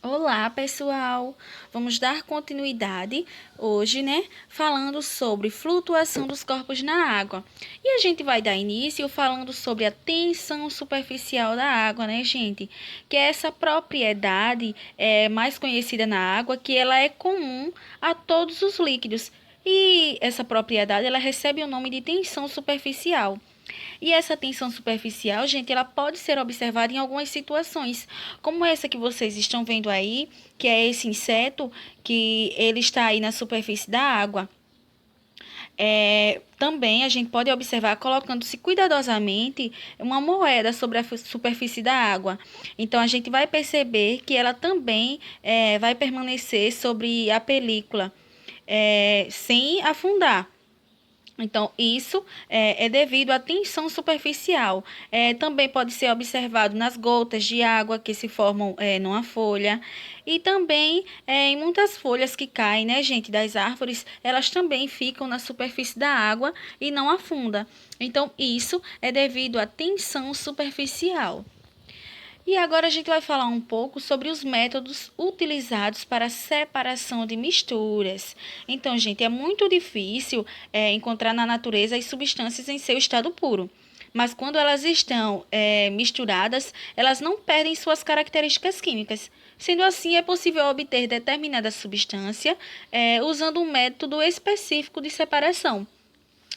Olá, pessoal! Vamos dar continuidade hoje, né? Falando sobre flutuação dos corpos na água. E a gente vai dar início falando sobre a tensão superficial da água, né, gente? Que é essa propriedade mais conhecida na água, que ela é comum a todos os líquidos. E essa propriedade, ela recebe o nome de tensão superficial. E essa tensão superficial, gente, ela pode ser observada em algumas situações, como essa que vocês estão vendo aí, que é esse inseto que ele está aí na superfície da água. Também a gente pode observar colocando-se cuidadosamente uma moeda sobre a superfície da água. Então a gente vai perceber que ela também vai permanecer sobre a película sem afundar. Então, isso é devido à tensão superficial. Também pode ser observado nas gotas de água que se formam numa folha. E também em muitas folhas que caem, né, gente, das árvores, elas também ficam na superfície da água e não afundam. Então, isso é devido à tensão superficial. E agora a gente vai falar um pouco sobre os métodos utilizados para a separação de misturas. Então, gente, é muito difícil encontrar na natureza as substâncias em seu estado puro. Mas quando elas estão misturadas, elas não perdem suas características químicas. Sendo assim, é possível obter determinada substância usando um método específico de separação.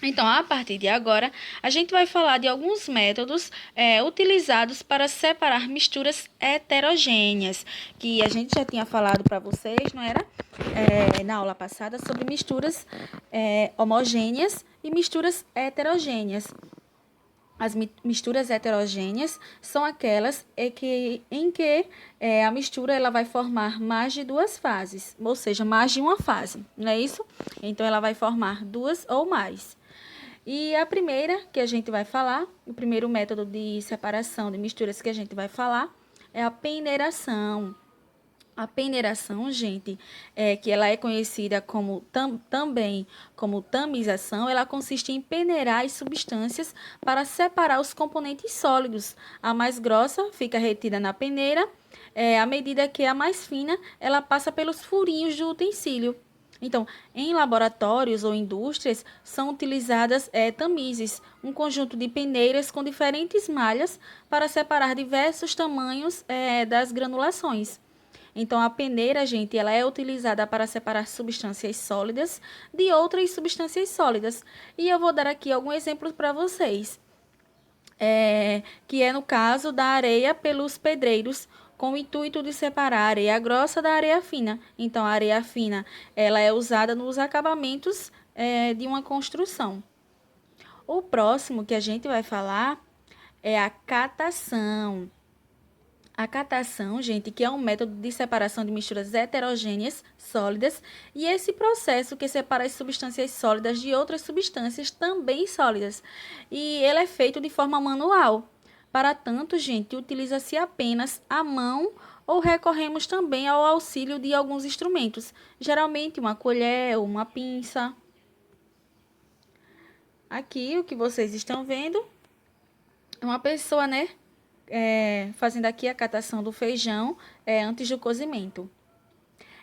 Então, a partir de agora, a gente vai falar de alguns métodos utilizados para separar misturas heterogêneas, que a gente já tinha falado para vocês, não era? Na aula passada, sobre misturas homogêneas e misturas heterogêneas. As misturas heterogêneas são aquelas em que a mistura ela vai formar mais de duas fases, ou seja, mais de uma fase, não é isso? Então, ela vai formar duas ou mais. E a primeira que a gente vai falar, o primeiro método de separação de misturas que a gente vai falar é a peneiração. A peneiração, gente, que ela é conhecida como também como tamização, ela consiste em peneirar as substâncias para separar os componentes sólidos. A mais grossa fica retida na peneira, à medida que a mais fina ela passa pelos furinhos do utensílio. Então, em laboratórios ou indústrias, são utilizadas tamizes, um conjunto de peneiras com diferentes malhas para separar diversos tamanhos das granulações. Então, a peneira, gente, ela é utilizada para separar substâncias sólidas de outras substâncias sólidas. E eu vou dar aqui algum exemplo para vocês, que é no caso da areia pelos pedreiros, com o intuito de separar a areia grossa da areia fina. Então, a areia fina ela é usada nos acabamentos de uma construção. O próximo que a gente vai falar é a catação. A catação, gente, que é um método de separação de misturas heterogêneas sólidas, e esse processo que separa as substâncias sólidas de outras substâncias também sólidas. E ele é feito de forma manual. Para tanto, gente, utiliza-se apenas a mão ou recorremos também ao auxílio de alguns instrumentos, geralmente uma colher ou uma pinça. Aqui, o que vocês estão vendo é uma pessoa, né, fazendo aqui a catação do feijão antes do cozimento.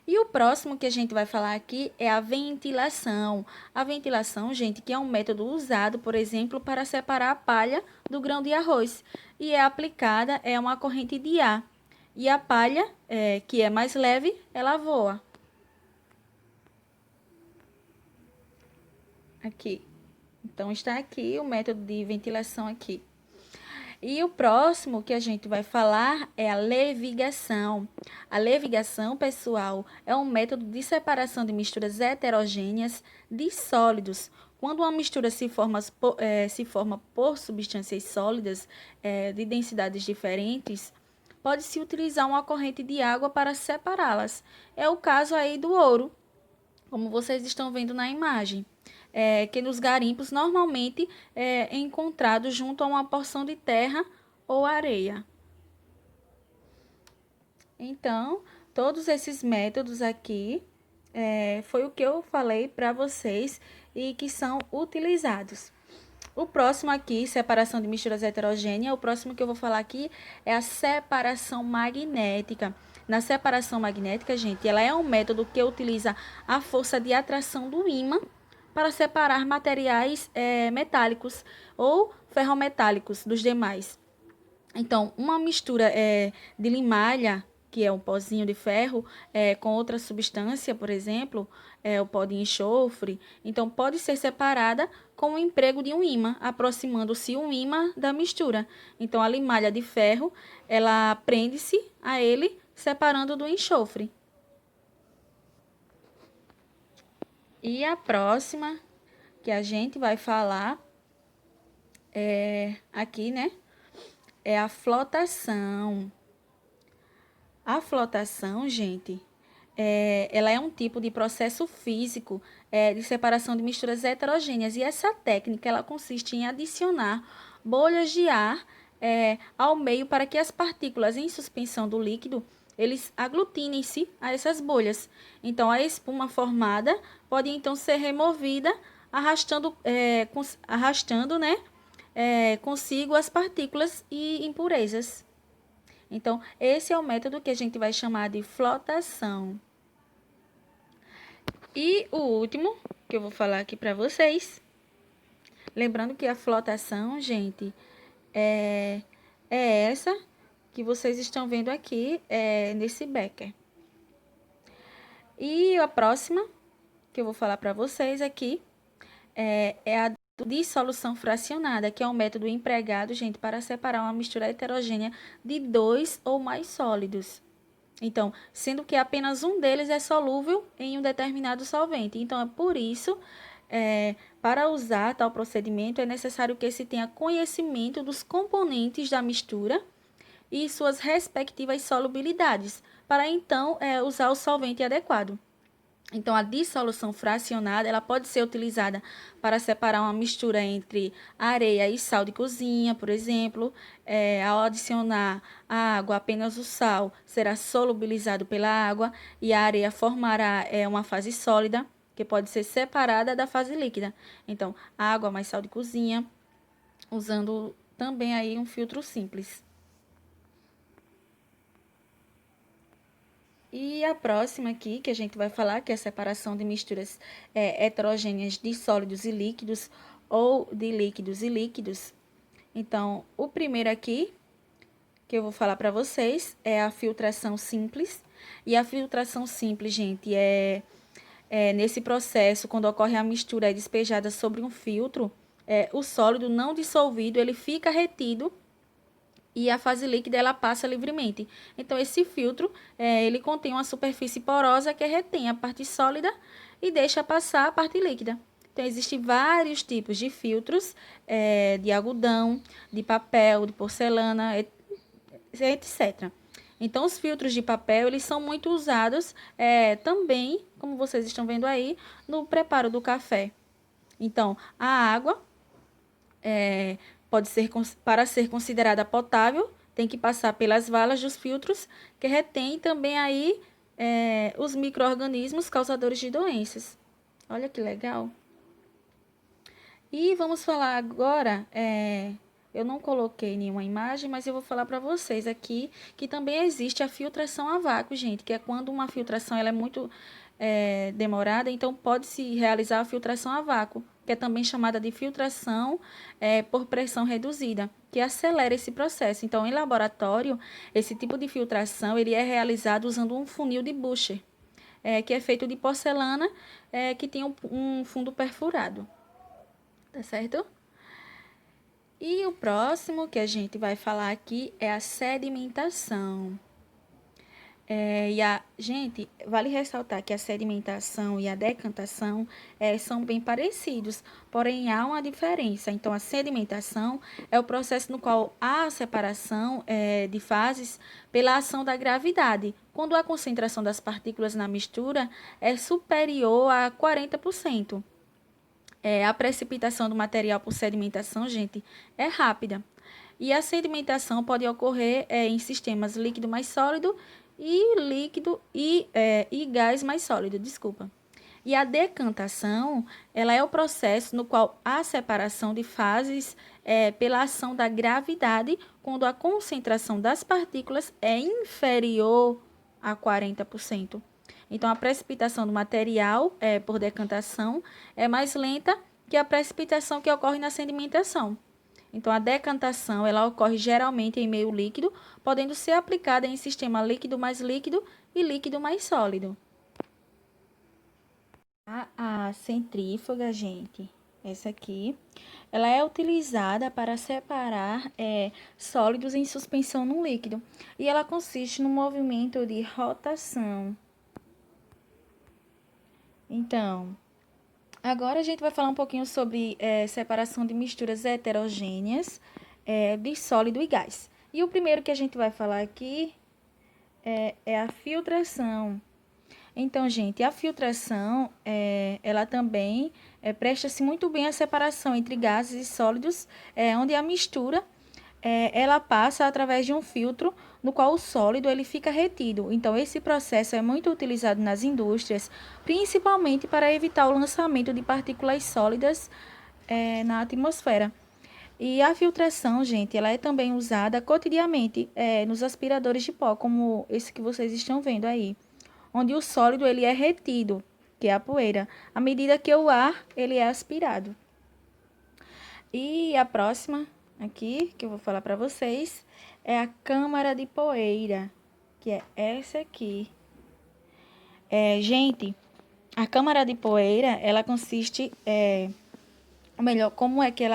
E o próximo que a gente vai falar aqui é a ventilação. A ventilação, gente, que é um método usado, por exemplo, para separar a palha do grão de arroz. E é aplicada uma corrente de ar. E a palha, que é mais leve, ela voa. Aqui. Então, está aqui o método de ventilação aqui. E o próximo que a gente vai falar é a levigação. A levigação, pessoal, é um método de separação de misturas heterogêneas de sólidos. Quando uma mistura se forma por substâncias sólidas de densidades diferentes, pode-se utilizar uma corrente de água para separá-las. É o caso aí do ouro, como vocês estão vendo na imagem. Que nos garimpos normalmente é encontrado junto a uma porção de terra ou areia. Então, todos esses métodos aqui foi o que eu falei para vocês e que são utilizados. O próximo aqui, separação de misturas heterogêneas, o próximo que eu vou falar aqui é a separação magnética. na separação magnética, gente, ela é um método que utiliza a força de atração do ímã para separar materiais metálicos ou ferrometálicos dos demais. Então, uma mistura de limalha, que é um pozinho de ferro, com outra substância, por exemplo, o pó de enxofre, então pode ser separada com o emprego de um ímã, aproximando-se um ímã da mistura. Então, a limalha de ferro, ela prende-se a ele, separando do enxofre. E a próxima que a gente vai falar aqui, né? É a flotação. A flotação, gente, ela é um tipo de processo físico de separação de misturas heterogêneas. E essa técnica, ela consiste em adicionar bolhas de ar ao meio para que as partículas em suspensão do líquido, eles aglutinem-se a essas bolhas. Então, a espuma formada pode, então, ser removida, arrastando, né, consigo as partículas e impurezas. Então, esse é o método que a gente vai chamar de flotação. E o último que eu vou falar aqui para vocês, lembrando que a flotação, gente, é essa que vocês estão vendo aqui nesse becker. E a próxima que eu vou falar para vocês aqui é a dissolução fracionada, que é um método empregado, gente, para separar uma mistura heterogênea de 2 ou mais sólidos. Então, sendo que apenas um deles é solúvel em um determinado solvente. Então, é por isso, para usar tal procedimento, é necessário que se tenha conhecimento dos componentes da mistura e suas respectivas solubilidades, para então usar o solvente adequado. Então, a dissolução fracionada, ela pode ser utilizada para separar uma mistura entre areia e sal de cozinha, por exemplo. Ao adicionar a água, apenas o sal será solubilizado pela água e a areia formará uma fase sólida, que pode ser separada da fase líquida. Então, água mais sal de cozinha, usando também aí um filtro simples. E a próxima aqui, que a gente vai falar, que é a separação de misturas heterogêneas de sólidos e líquidos, ou de líquidos e líquidos. Então, o primeiro aqui, que eu vou falar para vocês, é a filtração simples. E a filtração simples, gente, nesse processo, quando ocorre a mistura despejada sobre um filtro, o sólido não dissolvido, ele fica retido e a fase líquida ela passa livremente. Então, esse filtro, ele contém uma superfície porosa que retém a parte sólida e deixa passar a parte líquida. Então, existem vários tipos de filtros, de algodão, de papel, de porcelana, etc. Então, os filtros de papel, eles são muito usados também, como vocês estão vendo aí, no preparo do café. Então, a água pode ser, para ser considerada potável, tem que passar pelas valas dos filtros, que retém também aí os micro-organismos causadores de doenças. Olha que legal. E vamos falar agora, eu não coloquei nenhuma imagem, mas eu vou falar para vocês aqui que também existe a filtração a vácuo, gente, que é quando uma filtração ela é muito demorada, então pode-se realizar a filtração a vácuo, que é também chamada de filtração por pressão reduzida, que acelera esse processo. Então, em laboratório, esse tipo de filtração ele é realizado usando um funil de Bucher, que é feito de porcelana, que tem um fundo perfurado. Tá certo? E o próximo que a gente vai falar aqui é a sedimentação. Gente, vale ressaltar que a sedimentação e a decantação são bem parecidos, porém há uma diferença. Então, a sedimentação é o processo no qual há a separação de fases pela ação da gravidade, quando a concentração das partículas na mistura é superior a 40%. A precipitação do material por sedimentação, gente, é rápida. E a sedimentação pode ocorrer em sistemas líquido mais sólido e líquido e gás mais sólido, desculpa. E a decantação, ela é o processo no qual há separação de fases pela ação da gravidade, quando a concentração das partículas é inferior a 40%. Então, a precipitação do material por decantação é mais lenta que a precipitação que ocorre na sedimentação. Então, a decantação ela ocorre geralmente em meio líquido, podendo ser aplicada em sistema líquido mais líquido e líquido mais sólido. A centrífuga, gente, essa aqui, ela é utilizada para separar sólidos em suspensão no líquido. E ela consiste no movimento de rotação. Então, agora a gente vai falar um pouquinho sobre separação de misturas heterogêneas de sólido e gás. E o primeiro que a gente vai falar aqui é a filtração. Então, gente, a filtração, ela também presta-se muito bem à separação entre gases e sólidos, onde a mistura ela passa através de um filtro no qual o sólido ele fica retido. Então, esse processo é muito utilizado nas indústrias, principalmente para evitar o lançamento de partículas sólidas na atmosfera. E a filtração, gente, ela é também usada cotidianamente nos aspiradores de pó, como esse que vocês estão vendo aí, onde o sólido ele é retido, que é a poeira, à medida que o ar ele é aspirado. E a próxima aqui, que eu vou falar para vocês, é a câmara de poeira, que é essa aqui. Gente, a câmara de poeira, ela consiste, ou melhor, como é que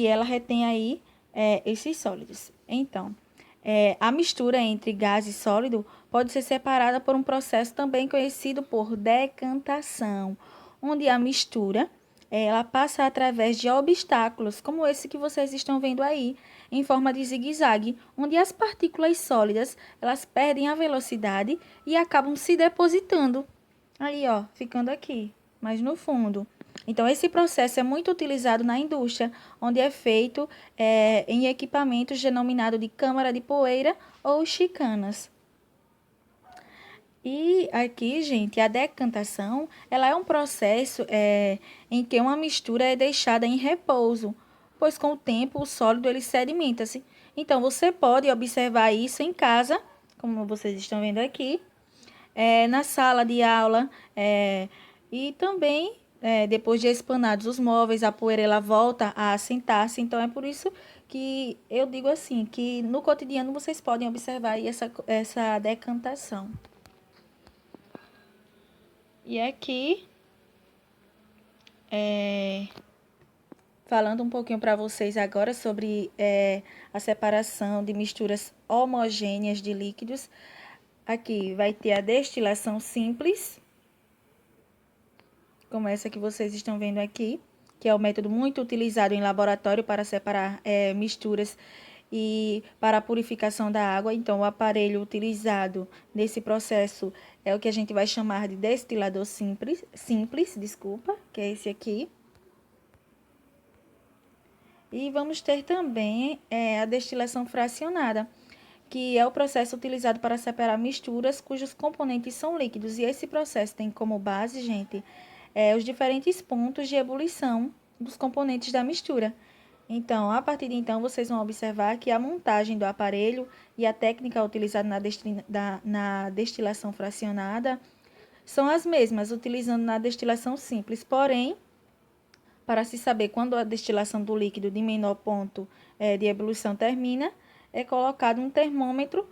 ela retém aí esses sólidos. Então, a mistura entre gás e sólido pode ser separada por um processo também conhecido por decantação, onde a mistura ela passa através de obstáculos, como esse que vocês estão vendo aí, em forma de zigue-zague, onde as partículas sólidas elas perdem a velocidade e acabam se depositando. Aí, ó, ficando aqui, mais no fundo. Então, esse processo é muito utilizado na indústria, onde é feito em equipamentos denominados de câmara de poeira ou chicanas. E aqui, gente, a decantação, ela é um processo em que uma mistura é deixada em repouso, pois com o tempo o sólido ele sedimenta-se. Então, você pode observar isso em casa, como vocês estão vendo aqui, na sala de aula, e também, depois de espanados os móveis, a poeira ela volta a assentar-se. Então, é por isso que eu digo assim, que no cotidiano vocês podem observar aí essa decantação. E aqui, falando um pouquinho para vocês agora sobre a separação de misturas homogêneas de líquidos, aqui vai ter a destilação simples, como essa que vocês estão vendo aqui, que é o método muito utilizado em laboratório para separar misturas e para a purificação da água. Então, o aparelho utilizado nesse processo é o que a gente vai chamar de destilador simples, desculpa, que é esse aqui. E vamos ter também a destilação fracionada, que é o processo utilizado para separar misturas cujos componentes são líquidos. E esse processo tem como base, gente, os diferentes pontos de ebulição dos componentes da mistura. Então, a partir de então, vocês vão observar que a montagem do aparelho e a técnica utilizada na destilação fracionada são as mesmas, utilizando na destilação simples. Porém, para se saber quando a destilação do líquido de menor ponto de ebulição termina, é colocado um termômetro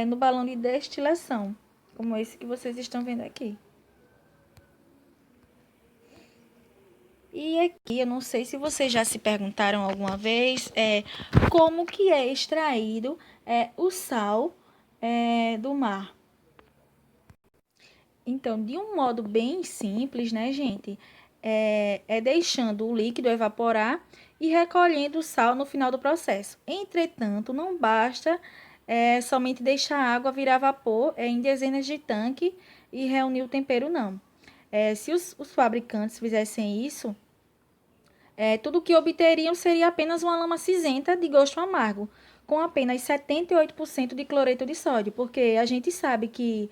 no balão de destilação, como esse que vocês estão vendo aqui. E aqui, eu não sei se vocês já se perguntaram alguma vez como que é extraído o sal do mar. Então, de um modo bem simples, né, gente? É deixando o líquido evaporar e recolhendo o sal no final do processo. Entretanto, não basta somente deixar a água virar vapor em dezenas de tanques e reunir o tempero, não. Se os fabricantes fizessem isso, tudo o que obteriam seria apenas uma lama cinzenta de gosto amargo, com apenas 78% de cloreto de sódio, porque a gente sabe que,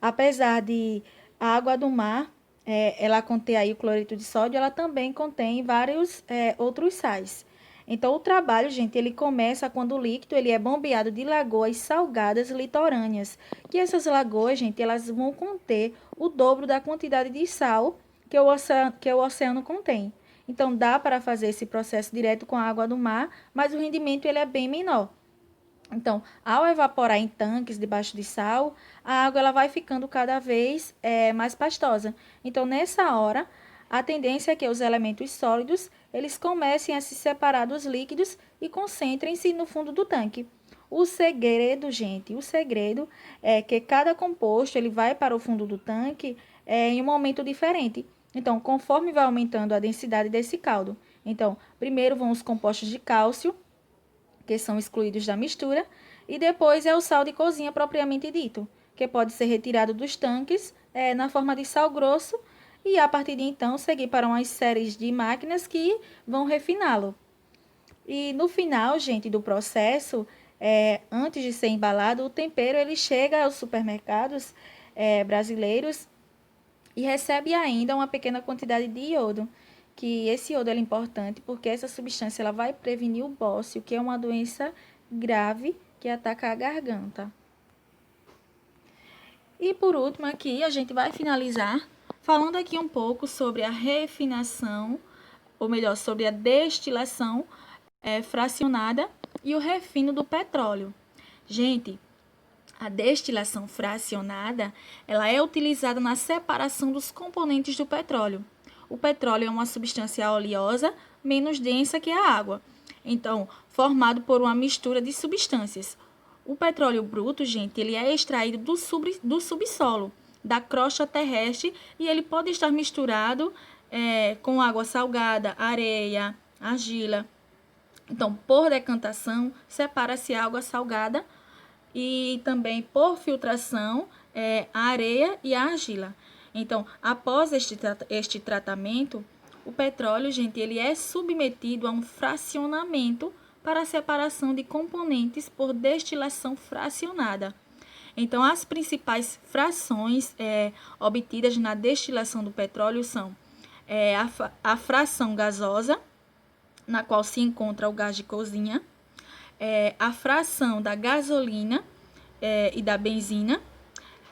apesar de a água do mar, ela conter aí o cloreto de sódio, ela também contém vários outros sais. Então, o trabalho, gente, ele começa quando o líquido ele é bombeado de lagoas salgadas litorâneas, que essas lagoas, gente, elas vão conter o dobro da quantidade de sal que o oceano contém. Então, dá para fazer esse processo direto com a água do mar, mas o rendimento ele é bem menor. Então, ao evaporar em tanques debaixo de sal, a água ela vai ficando cada vez mais pastosa. Então, nessa hora, a tendência é que os elementos sólidos eles comecem a se separar dos líquidos e concentrem-se no fundo do tanque. O segredo, gente, o segredo é que cada composto ele vai para o fundo do tanque em um momento diferente. Então, conforme vai aumentando a densidade desse caldo. Então, primeiro vão os compostos de cálcio, que são excluídos da mistura, e depois é o sal de cozinha propriamente dito, que pode ser retirado dos tanques na forma de sal grosso e a partir de então seguir para umas séries de máquinas que vão refiná-lo. E no final, gente, do processo, antes de ser embalado, o tempero ele chega aos supermercados brasileiros e recebe ainda uma pequena quantidade de iodo, que esse iodo é importante porque essa substância ela vai prevenir o bócio, que é uma doença grave que ataca a garganta. E por último aqui a gente vai finalizar falando aqui um pouco sobre a refinação, ou melhor, sobre a destilação fracionada e o refino do petróleo. Gente, a destilação fracionada, ela é utilizada na separação dos componentes do petróleo. O petróleo é uma substância oleosa menos densa que a água, então, formado por uma mistura de substâncias. O petróleo bruto, gente, ele é extraído do subsolo, da crosta terrestre, e ele pode estar misturado com água salgada, areia, argila. Então, por decantação, separa-se a água salgada e também por filtração a areia e a argila. Então, após este tratamento, o petróleo, gente, ele é submetido a um fracionamento para a separação de componentes por destilação fracionada. Então, as principais frações obtidas na destilação do petróleo são a fração gasosa, na qual se encontra o gás de cozinha, a fração da gasolina e da benzina,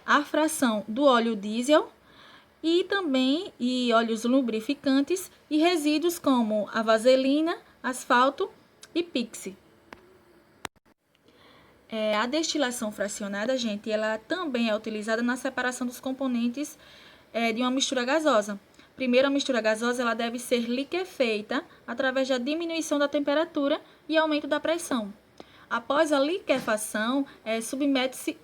a fração do óleo diesel e também óleos lubrificantes e resíduos como a vaselina, asfalto e pix. A destilação fracionada, gente, ela também é utilizada na separação dos componentes de uma mistura gasosa. Primeiro, a mistura gasosa ela deve ser liquefeita através da diminuição da temperatura e aumento da pressão. Após a liquefação, submete-se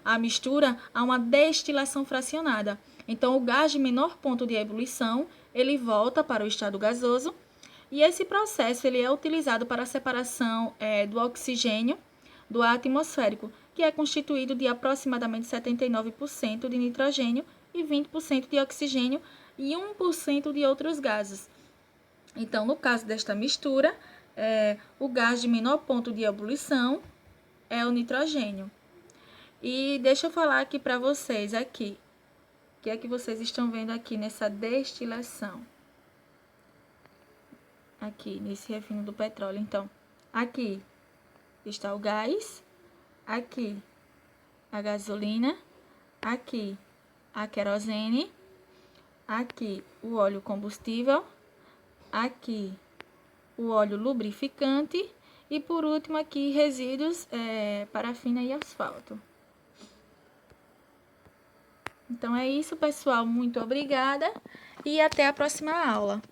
a mistura a uma destilação fracionada. Então, o gás de menor ponto de ebulição, ele volta para o estado gasoso e esse processo ele é utilizado para a separação do oxigênio do ar atmosférico, que é constituído de aproximadamente 79% de nitrogênio e 20% de oxigênio e 1% de outros gases. Então, no caso desta mistura, o gás de menor ponto de ebulição é o nitrogênio. E deixa eu falar aqui para vocês aqui, o que é que vocês estão vendo aqui nessa destilação. Aqui, nesse refino do petróleo. Então, aqui está o gás, aqui a gasolina, aqui a querosene, aqui o óleo combustível, aqui o óleo lubrificante e por último aqui resíduos parafina e asfalto. Então é isso, pessoal. Muito obrigada e até a próxima aula.